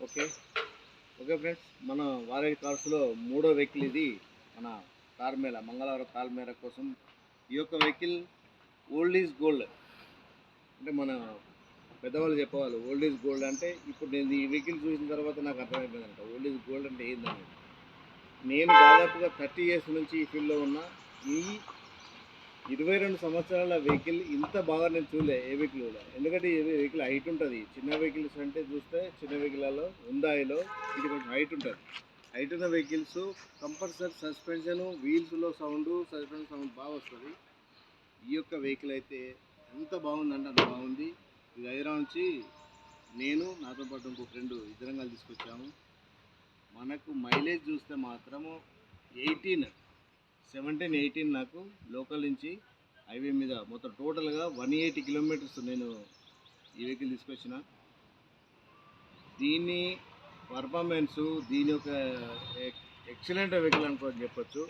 Okay. Okay friends, మన వారైడ్ కార్స్‌లో మూడో vehicle ఇది. మన తార్మేల మంగళవారం తార్మేర కోసం ఈ యొక్క వెహికల్ ఓల్డ్ ఈజ్ గోల్డ్. అంటే మన పెద్దవాళ్ళు చెప్పేవాళ్ళు ఓల్డ్ ఈజ్ గోల్డ్ అంటే ఇప్పుడు నేను ఈ వెహికల్ చూసిన తర్వాత నాకు అర్థమైపోయిందంట ఓల్డ్ ఈజ్ గోల్డ్ అంటే ఏందనేది. నేను దాదాపుగా 30 ఇయర్స్ నుంచి ఈ ఫీల్డ్‌లో ఉన్నా. ఈ 22 సంవత్సరాల వెహికల్ ఇంత బాగా నేను చూడలే ఏ వెహికల్ కూడా. ఎందుకంటే ఇది వెహికల్ హైట్ ఉంటుంది. చిన్న వెహికల్స్ అంటే చూస్తే చిన్న వెహికల్లో హుండాయిలో ఇది కొంచెం హైట్ ఉంటుంది. హైట్ ఉన్న వెహికల్స్ కంపల్సరీ సస్పెన్షను, వీల్స్లో సౌండ్, సస్పెన్షన్ సౌండ్ బాగా వస్తుంది. ఈ యొక్క వెహికల్ అయితే ఎంత బాగుందంటే అంత బాగుంది. ఇది హైదరాబాద్ నుంచి నేను నాతో పాటు ఇంకో ఫ్రెండ్ ఇద్దరం కలిసి తీసుకొచ్చాము. మనకు మైలేజ్ చూస్తే మాత్రము 18, 17, 18 నాకు లోకల్ నుంచి హైవే మీద మొత్తం టోటల్గా 180 కిలోమీటర్స్ నేను ఈ వెహికల్ తీసుకొచ్చిన. దీని పర్ఫార్మెన్సు, దీని యొక్క ఎక్సలెంట్ వెహికల్ అనుకోని చెప్పొచ్చు.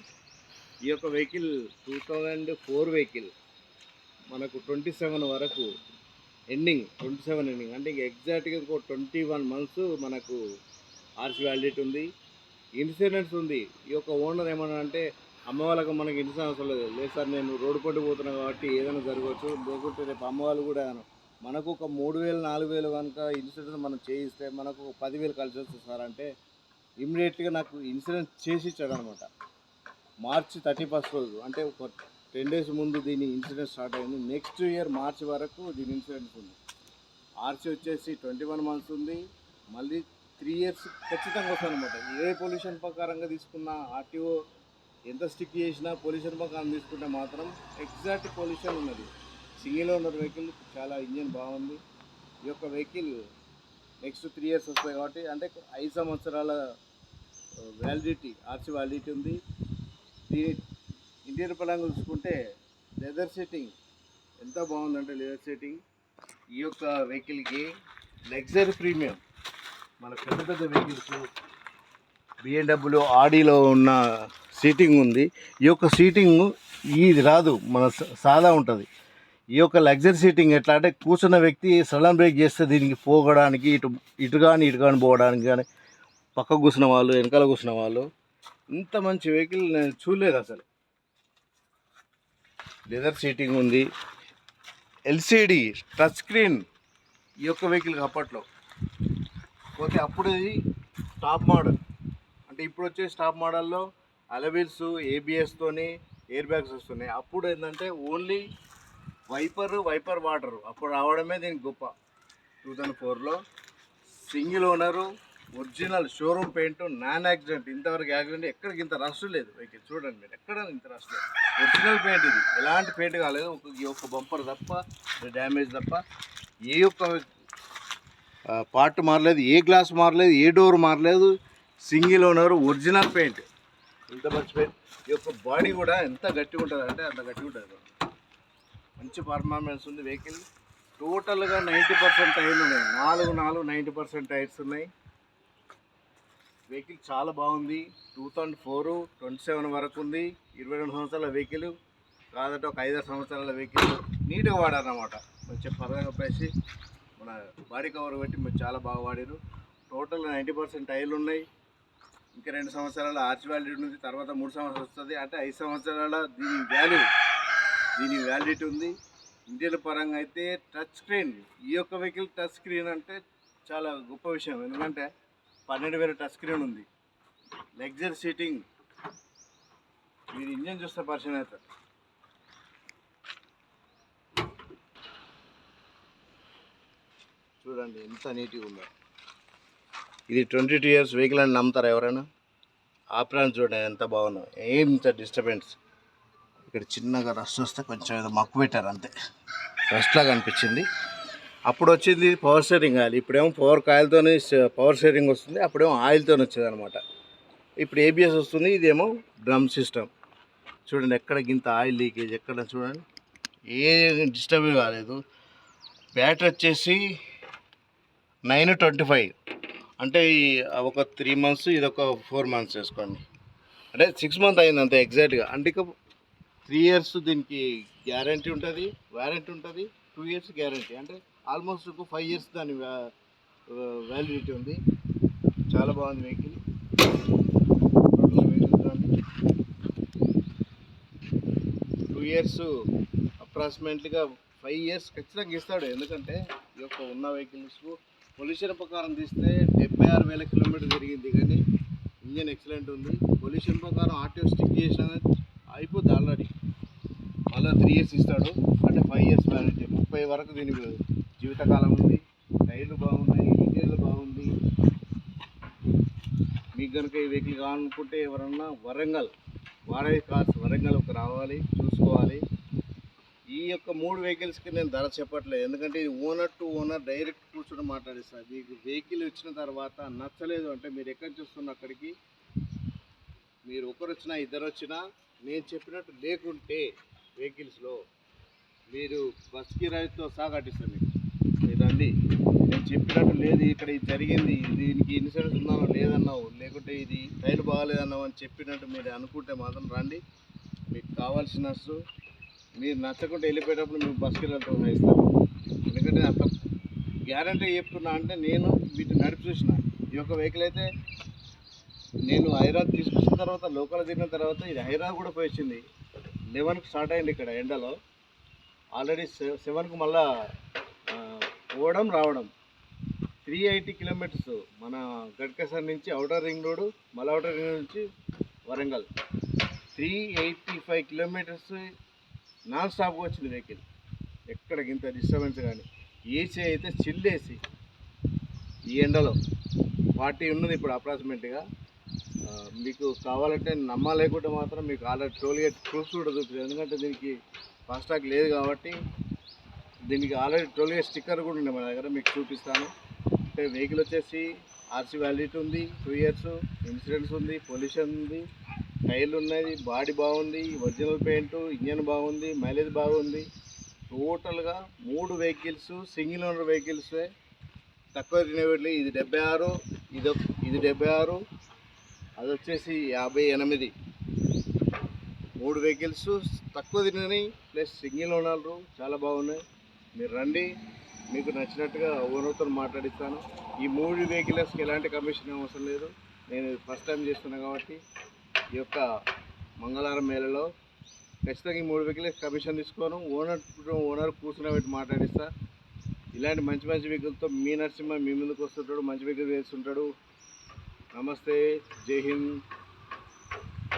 ఈ యొక్క వెహికల్ 2004 వెహికల్ మనకు 27 వరకు ఎండింగ్, 27 ఎండింగ్ అంటే ఎగ్జాక్ట్గా ఇంకో 21 మంత్స్ మనకు ఆర్సీ వ్యాలిడిటీ ఉంది, ఇన్సూరెన్స్ ఉంది. ఈ యొక్క ఓనర్ ఏమన్నా అంటే అమ్మ వాళ్ళకి మనకి ఇన్సూరెన్స్ అవసరం లేదు. లేదు సార్ నేను రోడ్డు పట్టు పోతున్నాను కాబట్టి ఏదైనా జరగవచ్చు, లేకుంటే రేపు అమ్మ వాళ్ళు కూడా మనకు ఒక 3000 4000 కనుక ఇన్సూరెన్స్ మనం చేయిస్తే మనకు 10,000 కలిసి వస్తుంది సార్ అంటే ఇమ్మీడియట్గా నాకు ఇన్సూరెన్స్ చేసి ఇచ్చాడు అనమాట. మార్చి 31 రోజు అంటే ఒక 10 డేస్ ముందు దీని ఇన్సూరెన్స్ స్టార్ట్ అయింది. నెక్స్ట్ ఇయర్ మార్చి వరకు దీని ఇన్సూరెన్స్ ఉంది. ఆర్సీ వచ్చేసి 21 మంత్స్ ఉంది. మళ్ళీ 3 ఇయర్స్ ఖచ్చితంగా వస్తుంది అనమాట. ఏ పొల్యూషన్ ప్రకారంగా తీసుకున్న ఆర్టీఓ ఎంత స్టిక్ చేసినా పొల్యూషన్ ప్రకారం తీసుకుంటే మాత్రం ఎగ్జాక్ట్ పొల్యూషన్ ఉన్నది. సింగిల్ ఓనర్ వెహికల్, చాలా ఇంజిన్ బాగుంది. ఈ యొక్క వెహికల్ నెక్స్ట్ 3 ఇయర్స్ వస్తాయి కాబట్టి అంటే 5 సంవత్సరాల వ్యాలిడిటీ, ఆర్సీ వ్యాలిడిటీ ఉంది. దీని ఇంటీరియర్ పరంగా చూసుకుంటే లెదర్ సీటింగ్ ఎంత బాగుందంటే లెదర్ సీటింగ్. ఈ యొక్క వెహికల్కి లగ్జరీ ప్రీమియం మన పెద్ద పెద్ద వెహికల్స్ బిఎండబ్ల్యూ, ఆడీలో ఉన్న సీటింగ్ ఉంది. ఈ యొక్క సీటింగ్ ఇది రాదు, మన సాదా ఉంటుంది. ఈ యొక్క లగ్జరీ సీటింగ్ ఎట్లా అంటే కూర్చున్న వ్యక్తి సడన్ బ్రేక్ చేస్తే దీనికి పోగడానికి ఇటు కానీ పోవడానికి కానీ, పక్క కూర్చున్న వాళ్ళు, వెనకాల కూర్చున్న వాళ్ళు, ఇంత మంచి వెహికల్ నేను చూడలేదు అసలు. లెదర్ సీటింగ్ ఉంది, ఎల్సిడి టచ్ స్క్రీన్ ఈ యొక్క వెహికల్కి అప్పట్లో. పోతే అప్పుడు ఇది టాప్ మోడల్. అంటే ఇప్పుడు వచ్చే టాప్ మోడల్లో అలవీల్స్, ఏబిఎస్తోని ఎయిర్ బ్యాగ్స్ వస్తున్నాయి. అప్పుడు ఏంటంటే ఓన్లీ వైపర్ వాటరు అప్పుడు రావడమే దీనికి గొప్ప. 2004లో single owner, original showroom paint, non accident. ఇంతవరకు యాక్సిడెంట్ ఎక్కడికి ఇంత రష్ లేదు వెహికల్. చూడండి మీరు, ఎక్కడ ఇంత రష్ లేదు. ఒరిజినల్ పెయింట్ ఇది, ఎలాంటి పెయింట్ కాలేదు. ఒక బంపర్ తప్ప, డ్యామేజ్ తప్ప ఏ యొక్క పార్ట్ మారలేదు, ఏ గ్లాస్ మారలేదు, ఏ డోర్ మారలేదు. సింగిల్ ఓనర్, ఒరిజినల్ పెయింట్, ఇంత మంచి పెయింట్. ఈ యొక్క బాడీ కూడా ఎంత గట్టిగా ఉంటుంది అంటే అంత గట్టిగా ఉంటుంది. మంచి పర్ఫార్మెన్స్ ఉంది వెహికల్. టోటల్గా 90% టైర్లు ఉన్నాయి. 90% టైర్స్ ఉన్నాయి. వెహికల్ చాలా బాగుంది. 2004, 27 వరకు ఉంది. 22 సంవత్సరాల వెహికల్ కాదంటే ఒక 5-6 సంవత్సరాల వెహికల్. నీట్గా వాడారన్నమాట. మంచిగా పరగా పేసి మన బాడీ కవర్ పెట్టి మీరు చాలా బాగా వాడారు. టోటల్ 90% టైర్లు ఉన్నాయి. ఇంకా 2 సంవత్సరాల ఆర్చ్ వ్యాలిడిటీ ఉంది. తర్వాత 3 సంవత్సరాలు వస్తుంది. అంటే 5 సంవత్సరాల దీని వ్యాలిడిటీ ఉంది. ఇంటీరియర్ పరంగా అయితే టచ్ స్క్రీన్, ఈ యొక్క వెహికల్ టచ్ స్క్రీన్ అంటే చాలా గొప్ప విషయం. ఎందుకంటే 12,000 టచ్ స్క్రీన్ ఉంది. లగ్జరీ సీటింగ్, మీరు ఇంజన్ చూస్తే పరిచయం అవుతారు. చూడండి ఎంత నీట్గా ఉందో. ఇది 22 ఇయర్స్ వెహికల్ అని నమ్ముతారా ఎవరైనా? ఆప్రాన్స్ చూడండి ఎంత బాగున్నా, ఏం ఇంత డిస్టర్బెన్స్. ఇక్కడ చిన్నగా రస్ట్ వస్తే కొంచెం ఏదో మక్కు పెట్టారు అంతే, రస్ట్ లాగా అనిపించింది. అప్పుడు వచ్చింది పవర్ స్టీరింగ్ ఆయిల్, ఇప్పుడేమో పవర్ కాయిల్తోనే పవర్ స్టీరింగ్ వస్తుంది. అప్పుడేమో ఆయిల్తో వచ్చేది అనమాట. ఇప్పుడు ఏబిఎస్ వస్తుంది. ఇదేమో డ్రమ్ సిస్టమ్. చూడండి ఎక్కడ గింత ఆయిల్ లీకేజ్ ఎక్కడ చూడండి, ఏ డిస్టర్బ్ కాలేదు. బ్యాటరీ వచ్చేసి 925, అంటే ఒక 3 మంత్స్, ఇది ఒక 4 మంత్స్ వేసుకోండి, అంటే 6 మంత్ అయింది అంతే ఎగ్జాక్ట్గా. అంటే ఇక 3 ఇయర్స్ దీనికి గ్యారంటీ ఉంటుంది, వారంటీ ఉంటుంది. 2 ఇయర్స్ గ్యారంటీ, అంటే ఆల్మోస్ట్ ఒక 5 ఇయర్స్ దాని వ్యాలిడిటీ ఉంది. చాలా బాగుంది వెహికల్. టోటల్ వెహికల్ చూడండి. 2 ఇయర్స్ అప్రాక్సిమేట్లీగా 5 ఇయర్స్ ఖచ్చితంగా ఇస్తాడు. ఎందుకంటే ఈ యొక్క ఉన్న వెహికల్స్ పొల్యూషన్ ప్రకారం తీస్తే 76,000 కిలోమీటర్ తిరిగింది, కానీ ఇంజన్ ఎక్సలెంట్ ఉంది. పొల్యూషన్ ప్రకారం ఆర్టీఓ స్టిక్ చేసిన అయిపోద్ది ఆల్రెడీ. మళ్ళీ 3 ఇయర్స్ ఇస్తాడు, అంటే 5 ఇయర్స్ వ్యాలిటీ. 30 వరకు దీని జీవితకాలం ఉంది. టైర్లు బాగున్నాయి, ఇంజన్లు బాగుంది. మీకు కనుక ఈ వెహికల్ కావాలనుకుంటే ఎవరన్నా వరంగల్ వాడే కార్స్ వరంగల్కి రావాలి, చూసుకోవాలి. ఈ యొక్క 3 వెహికల్స్కి నేను ధర చెప్పట్లేదు, ఎందుకంటే ఇది ఓనర్ టు ఓనర్ డైరెక్ట్ కూర్చొని మాట్లాడిస్తాను. మీకు వెహికల్ వచ్చిన తర్వాత నచ్చలేదు అంటే మీరు ఎక్కడి చూస్తున్న అక్కడికి, మీరు ఒకరు వచ్చినా ఇద్దరు వచ్చినా నేను చెప్పినట్టు లేకుంటే వెహికల్స్లో మీరు బస్ కిరాయితో సహా కట్టిస్తాను మీకు. మీరు రండి, నేను చెప్పినట్టు లేదు ఇక్కడ ఇది జరిగింది, దీనికి ఇన్సూరెన్స్ ఉందనో లేదన్నావు, లేకుంటే ఇది టైర్ బాగాలేదన్నావు అని చెప్పినట్టు మీరు అనుకుంటే మాత్రం రండి. మీకు కావాల్సిన మీరు నచ్చకుంటే వెళ్ళిపోయేటప్పుడు మీకు బస్ కిరాయితో సహా ఇస్తాను. ఎందుకంటే అంత గ్యారంటీ చెప్తున్నా, అంటే నేను వీటిని నడిపి చూసిన. ఈ యొక్క వెహికల్ అయితే నేను హైదరాబాద్ తీసుకొచ్చిన తర్వాత లోకల్ తిరిగిన తర్వాత ఇది హైదరాబాద్ కూడా పోయి వచ్చింది. 11కి స్టార్ట్ అయింది ఇక్కడ ఎండలో, ఆల్రెడీ 7కి మళ్ళా పోవడం రావడం. 380 కిలోమీటర్స్ మన గడ్కసర్ నుంచి అవుటర్ రింగ్ రోడ్, మళ్ళీ అవుటర్ రింగ్ రోడ్ నుంచి వరంగల్ 385 కిలోమీటర్స్ నాన్ స్టాప్గా వచ్చింది వెహికల్. ఎక్కడికి ఇంత డిస్టర్బెన్స్ కానీ. ఏసీ అయితే చిల్ ఏసీ. ఈ ఎండలో 40 ఉన్నది ఇప్పుడు అప్రాక్సిమేట్గా. మీకు కావాలంటే నమ్మలేకుంటే మాత్రం మీకు ఆల్రెడీ టోల్గేట్ ప్రూఫ్స్ కూడా చూపిస్తుంది. ఎందుకంటే దీనికి ఫాస్టాగ్ లేదు కాబట్టి దీనికి ఆల్రెడీ టోల్గేట్ స్టిక్కర్ కూడా ఉంది మన దగ్గర, మీకు చూపిస్తాను. అంటే వెహికల్ వచ్చేసి ఆర్సీ వ్యాలిడిటీ ఉంది, 2 ఇయర్స్ ఇన్సూరెన్స్ ఉంది, పొల్యూషన్ ఉంది, టైర్లు ఉన్నాయి, బాడీ బాగుంది, ఒరిజినల్ పెయింట్, ఇంజన్ బాగుంది, మైలేజ్ బాగుంది. టోటల్గా 3 వెహికల్స్ సింగిల్ ఓనర్ వెహికల్సే. తక్కువ తినేవాళ్ళు ఇది 76, ఇది 76, అది వచ్చేసి 58. 3 వెహికల్స్ తక్కువ తినని ప్లస్ సింగిల్ ఓనర్లు చాలా బాగున్నాయి. మీరు రండి, మీకు నచ్చినట్టుగా ఓనర్తో మాట్లాడిస్తాను. ఈ 3 వెహికల్స్కి ఎలాంటి కమిషన్ అవసరం లేదు. నేను ఫస్ట్ టైం చేస్తున్నాను కాబట్టి ఈ యొక్క మంగళవారం మేళలో ఖచ్చితంగా ఈ 3 వెహికల్స్ కమిషన్ తీసుకోను. ఓనర్ కూర్చుని పెట్టి మాట్లాడిస్తా. ఇలాంటి మంచి మంచి వెహికల్తో మీ నరసింహ మీ ముందుకు వస్తుంటాడు, మంచి వెహికల్ వేస్తుంటాడు. నమస్తే, జై హింద్.